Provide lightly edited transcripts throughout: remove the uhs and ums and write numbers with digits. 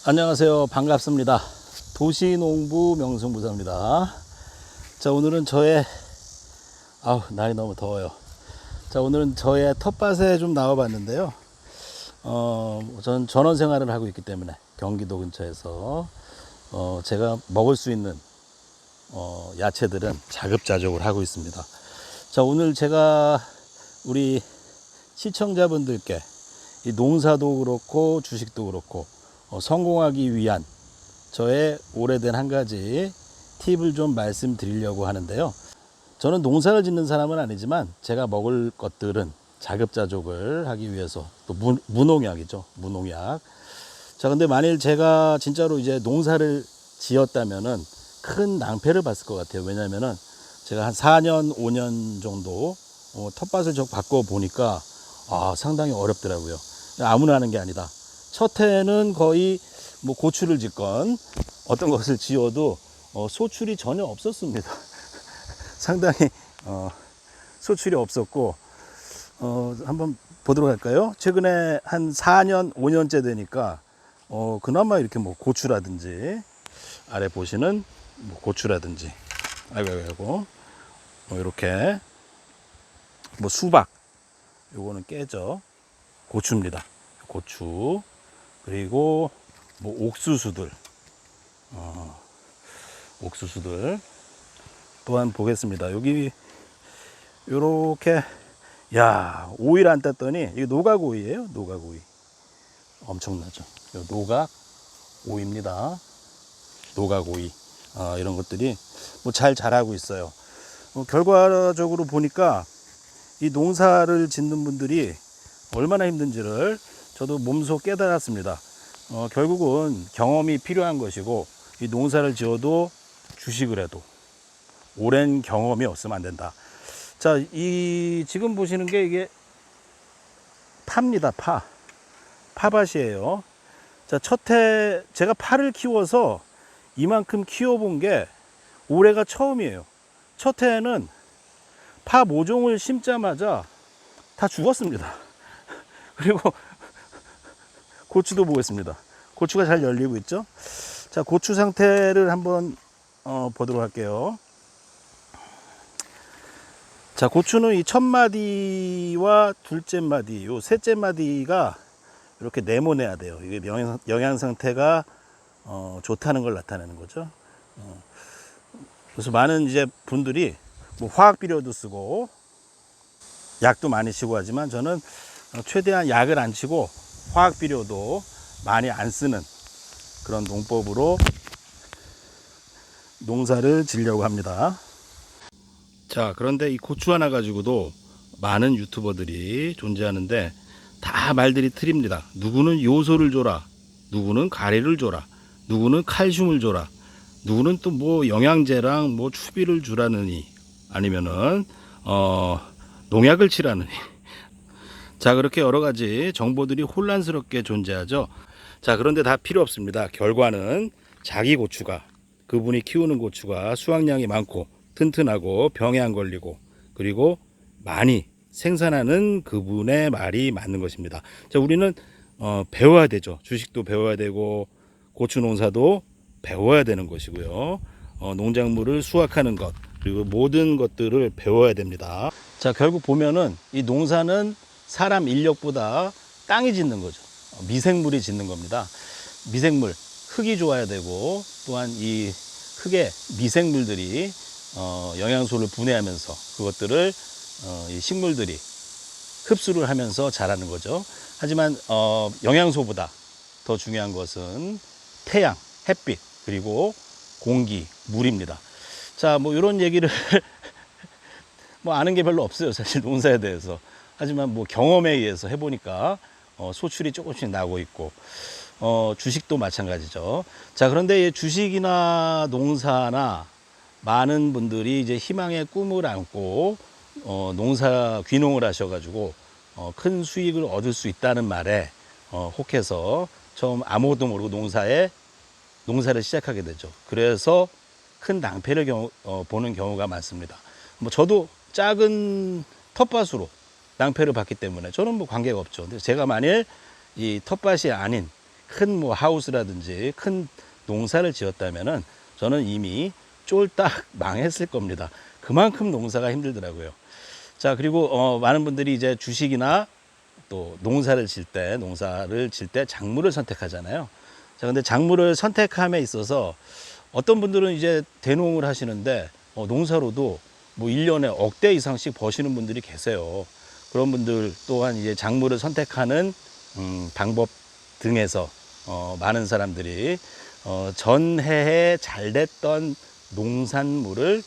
안녕하세요. 반갑습니다. 도시농부 명승부사입니다. 자, 오늘은 날이 너무 더워요. 자, 오늘은 저의 텃밭에 좀 나와봤는데요. 저는 전원 생활을 하고 있기 때문에 경기도 근처에서 제가 먹을 수 있는 야채들은 자급자족을 하고 있습니다. 자, 오늘 제가 우리 시청자분들께 이 농사도 그렇고 주식도 그렇고 성공하기 위한 저의 오래된 한 가지 팁을 좀 말씀드리려고 하는데요. 저는 농사를 짓는 사람은 아니지만 제가 먹을 것들은 자급자족을 하기 위해서 또 무농약이죠. 무농약. 자, 근데 만일 제가 진짜로 이제 농사를 지었다면은 큰 낭패를 봤을 것 같아요. 왜냐면은 제가 한 4년, 5년 정도 텃밭을 바꿔 보니까 상당히 어렵더라고요. 아무나 하는 게 아니다. 첫 해는 거의 뭐 고추를 짓건 어떤 것을 지어도 소출이 전혀 없었습니다. 상당히 소출이 없었고 한번 보도록 할까요? 최근에 한 4년, 5년째 되니까 그나마 이렇게 뭐 고추라든지 아래 보시는 뭐 고추라든지 아이고 이렇게 뭐 수박 요거는 깨죠. 고추입니다. 고추 그리고 뭐 옥수수들 또한 보겠습니다. 여기 요렇게 오이를 안 땄더니 이게 노각오이예요. 노각오이 엄청나죠. 노각오이입니다. 노각오이 이런 것들이 뭐 잘 자라고 있어요. 결과적으로 보니까 이 농사를 짓는 분들이 얼마나 힘든지를 저도 몸소 깨달았습니다. 결국은 경험이 필요한 것이고 이 농사를 지어도 주식을 해도 오랜 경험이 없으면 안 된다. 자, 이 지금 보시는 게 이게 파입니다. 파밭이에요. 자, 첫해 제가 파를 키워서 이만큼 키워본 게 올해가 처음이에요. 첫 해에는 파 모종을 심자마자 다 죽었습니다. 그리고 고추도 보겠습니다. 고추가 잘 열리고 있죠. 자, 고추 상태를 한번 보도록 할게요. 자, 고추는 이 첫 마디와 둘째 마디, 요 셋째 마디가 이렇게 네모내야 돼요. 이게 영양 상태가 좋다는 걸 나타내는 거죠. 그래서 많은 이제 분들이 뭐 화학 비료도 쓰고 약도 많이 치고 하지만 저는 최대한 약을 안 치고 화학 비료도 많이 안 쓰는 그런 농법으로 농사를 지려고 합니다. 자, 그런데 이 고추 하나 가지고도 많은 유튜버들이 존재하는데 다 말들이 틀립니다. 누구는 요소를 줘라, 누구는 가래를 줘라, 누구는 칼슘을 줘라, 누구는 또 뭐 영양제랑 뭐 추비를 주라느니 아니면은 농약을 치라느니 자, 그렇게 여러 가지 정보들이 혼란스럽게 존재하죠. 자, 그런데 다 필요 없습니다. 결과는 자기 고추가, 그분이 키우는 고추가 수확량이 많고 튼튼하고 병에 안 걸리고 그리고 많이 생산하는 그분의 말이 맞는 것입니다. 자, 우리는 배워야 되죠. 주식도 배워야 되고 고추 농사도 배워야 되는 것이고요. 농작물을 수확하는 것 그리고 모든 것들을 배워야 됩니다. 자, 결국 보면은 이 농사는 사람 인력보다 땅이 짓는 거죠. 미생물이 짓는 겁니다. 미생물, 흙이 좋아야 되고 또한 이 흙에 미생물들이 영양소를 분해하면서 그것들을 이 식물들이 흡수를 하면서 자라는 거죠. 하지만 영양소보다 더 중요한 것은 태양, 햇빛, 그리고 공기, 물입니다. 자, 뭐 이런 얘기를 뭐 아는 게 별로 없어요. 사실 농사에 대해서. 하지만 뭐 경험에 의해서 해보니까 소출이 조금씩 나고 있고 주식도 마찬가지죠. 자, 그런데 주식이나 농사나 많은 분들이 이제 희망의 꿈을 안고 농사 귀농을 하셔가지고 큰 수익을 얻을 수 있다는 말에 혹해서 처음 아무것도 모르고 농사를 시작하게 되죠. 그래서 큰 낭패를 보는 경우가 많습니다. 뭐 저도 작은 텃밭으로 낭패를 봤기 때문에 저는 뭐 관계가 없죠. 근데 제가 만일 이 텃밭이 아닌 큰 뭐 하우스라든지 큰 농사를 지었다면은 저는 이미 쫄딱 망했을 겁니다. 그만큼 농사가 힘들더라고요. 자, 그리고 많은 분들이 이제 주식이나 또 농사를 질 때 작물을 선택하잖아요. 자, 근데 작물을 선택함에 있어서 어떤 분들은 이제 대농을 하시는데 농사로도 뭐 1년에 억대 이상씩 버시는 분들이 계세요. 그런 분들 또한 이제 작물을 선택하는 방법 등에서 많은 사람들이 전해에 잘 됐던 농산물을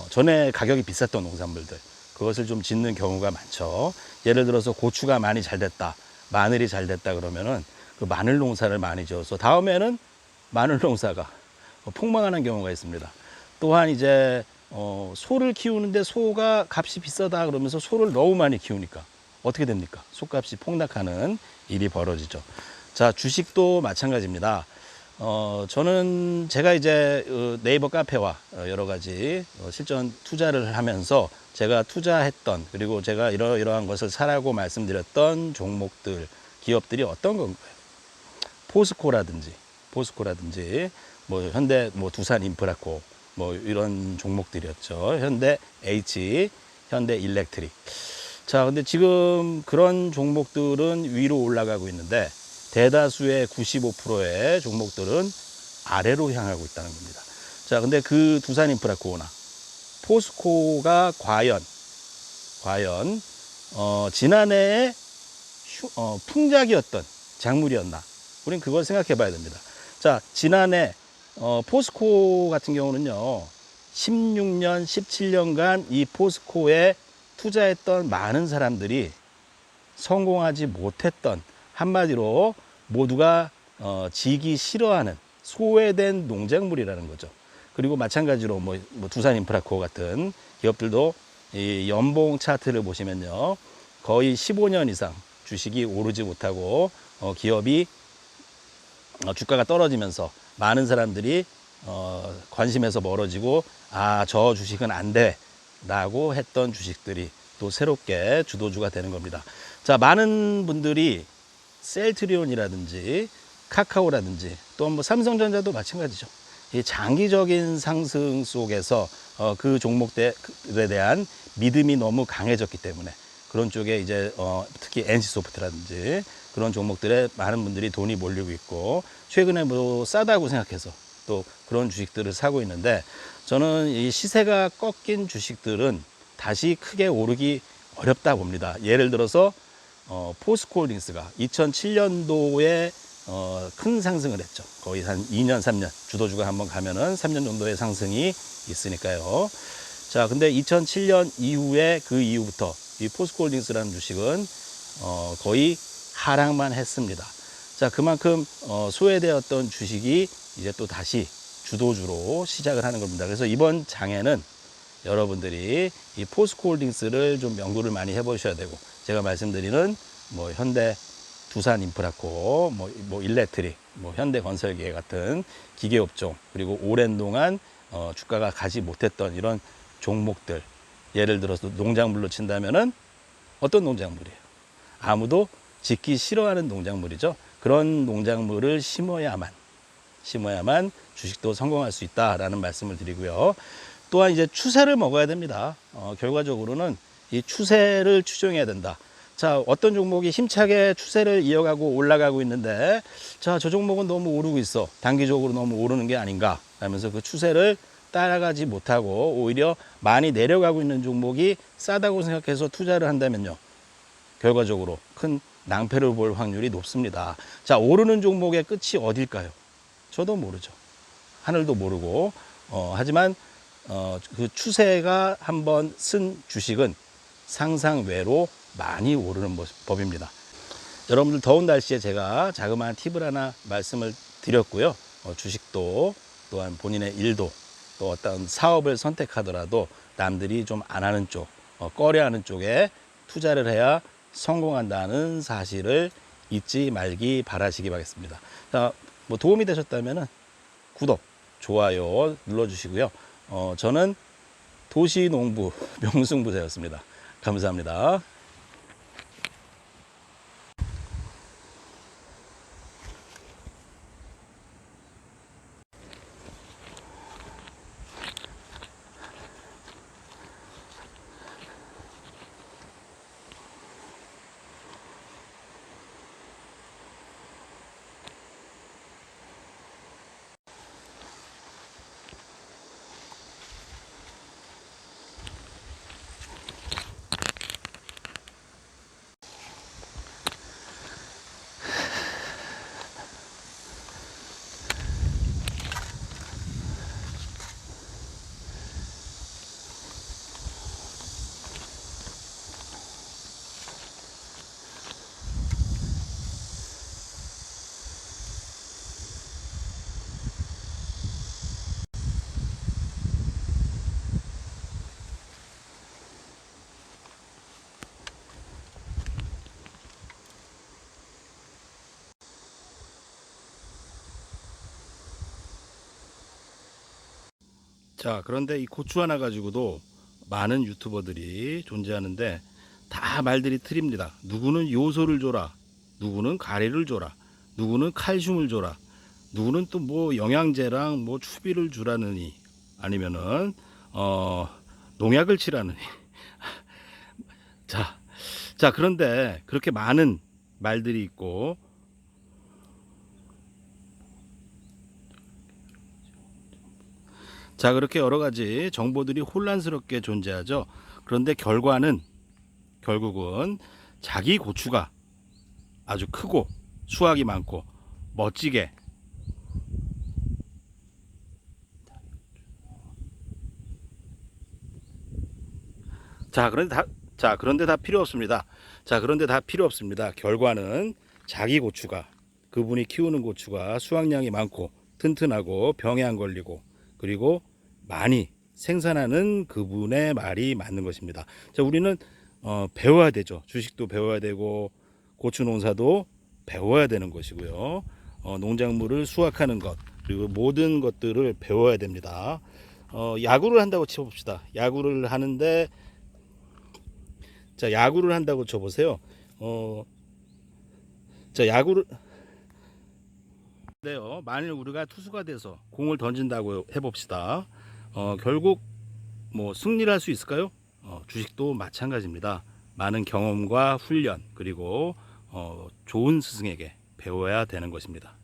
전에 가격이 비쌌던 농산물들 그것을 좀 짓는 경우가 많죠. 예를 들어서 고추가 많이 잘 됐다, 마늘이 잘 됐다 그러면은 그 마늘 농사를 많이 지어서 다음에는 마늘 농사가 폭망하는 경우가 있습니다. 또한 이제 소를 키우는데 소가 값이 비싸다 그러면서 소를 너무 많이 키우니까 어떻게 됩니까? 소값이 폭락하는 일이 벌어지죠. 자, 주식도 마찬가지입니다. 저는 제가 이제 네이버 카페와 여러 가지 실전 투자를 하면서 제가 투자했던 그리고 제가 이러이러한 것을 사라고 말씀드렸던 종목들, 기업들이 어떤 건가요? 포스코라든지 뭐 현대 뭐 두산 인프라코 뭐 이런 종목들이었죠. 현대 H, 현대 일렉트릭. 자, 근데 지금 그런 종목들은 위로 올라가고 있는데 대다수의 95%의 종목들은 아래로 향하고 있다는 겁니다. 자, 근데 그 두산 인프라코나 포스코가 과연 지난해에 풍작이었던 작물이었나? 우린 그걸 생각해 봐야 됩니다. 자, 지난해 포스코 같은 경우는요, 16년, 17년간 이 포스코에 투자했던 많은 사람들이 성공하지 못했던, 한마디로 모두가 지기 싫어하는 소외된 농작물이라는 거죠. 그리고 마찬가지로 뭐 두산 인프라코 같은 기업들도 이 연봉 차트를 보시면요, 거의 15년 이상 주식이 오르지 못하고 기업이 주가가 떨어지면서 많은 사람들이 관심에서 멀어지고 저 주식은 안 돼 라고 했던 주식들이 또 새롭게 주도주가 되는 겁니다. 자, 많은 분들이 셀트리온이라든지 카카오라든지 또 뭐 삼성전자도 마찬가지죠. 이 장기적인 상승 속에서 그 종목들에 대한 믿음이 너무 강해졌기 때문에 그런 쪽에 이제 특히 NC소프트라든지 그런 종목들에 많은 분들이 돈이 몰리고 있고 최근에 뭐 싸다고 생각해서 또 그런 주식들을 사고 있는데 저는 이 시세가 꺾인 주식들은 다시 크게 오르기 어렵다 봅니다. 예를 들어서 포스코홀딩스가 2007년도에 큰 상승을 했죠. 거의 한 2년, 3년 주도주가 한번 가면은 3년 정도의 상승이 있으니까요. 자, 근데 2007년 이후에 그 이후부터 이 포스코홀딩스라는 주식은 거의 하락만 했습니다. 자, 그만큼 소외되었던 주식이 이제 또 다시 주도주로 시작을 하는 겁니다. 그래서 이번 장에는 여러분들이 이 포스코홀딩스를 좀 연구를 많이 해보셔야 되고 제가 말씀드리는 뭐 현대 두산 인프라코, 뭐 일렉트릭, 뭐 현대건설기계 같은 기계업종 그리고 오랜 동안 주가가 가지 못했던 이런 종목들 예를 들어서 농작물로 친다면은 어떤 농작물이에요? 아무도 짓기 싫어하는 농작물이죠. 그런 농작물을 심어야만 주식도 성공할 수 있다라는 말씀을 드리고요. 또한 이제 추세를 먹어야 됩니다. 결과적으로는 이 추세를 추종해야 된다. 자, 어떤 종목이 힘차게 추세를 이어가고 올라가고 있는데 자, 저 종목은 너무 오르고 있어. 단기적으로 너무 오르는 게 아닌가 하면서 그 추세를 따라가지 못하고 오히려 많이 내려가고 있는 종목이 싸다고 생각해서 투자를 한다면요, 결과적으로 큰 낭패를 볼 확률이 높습니다. 자, 오르는 종목의 끝이 어딜까요? 저도 모르죠. 하늘도 모르고 하지만 그 추세가 한번 쓴 주식은 상상 외로 많이 오르는 법입니다. 여러분들 더운 날씨에 제가 자그마한 팁을 하나 말씀을 드렸고요. 주식도 또한 본인의 일도 또 어떤 사업을 선택하더라도 남들이 좀 안 하는 쪽, 꺼려하는 쪽에 투자를 해야 성공한다는 사실을 잊지 말기 바라시기 바라겠습니다. 자, 뭐 도움이 되셨다면 구독, 좋아요 눌러주시고요. 저는 도시농부 명승부자였습니다. 감사합니다. 자, 그런데 이 고추 하나 가지고도 많은 유튜버들이 존재하는데 다 말들이 틀립니다. 누구는 요소를 줘라, 누구는 가래를 줘라, 누구는 칼슘을 줘라, 누구는 또 뭐 영양제랑 뭐 추비를 주라느니, 아니면은 농약을 치라느니. 자, 그런데 그렇게 많은 말들이 있고, 자, 그렇게 여러 가지 정보들이 혼란스럽게 존재하죠. 그런데 결국은 자기 고추가 아주 크고 수확이 많고 멋지게, 그런데 다 필요 없습니다. 그런데 다 필요 없습니다. 결과는 자기 고추가, 그분이 키우는 고추가 수확량이 많고 튼튼하고 병에 안 걸리고 그리고 많이 생산하는 그분의 말이 맞는 것입니다. 자, 우리는 배워야 되죠. 주식도 배워야 되고 고추 농사도 배워야 되는 것이고요. 농작물을 수확하는 것, 그리고 모든 것들을 배워야 됩니다. 야구를 한다고 쳐봅시다. 야구를 한다고 쳐보세요. 야구를 네요. 만일 우리가 투수가 돼서 공을 던진다고 해봅시다. 결국 뭐 승리를 할 수 있을까요? 주식도 마찬가지입니다. 많은 경험과 훈련, 그리고 좋은 스승에게 배워야 되는 것입니다.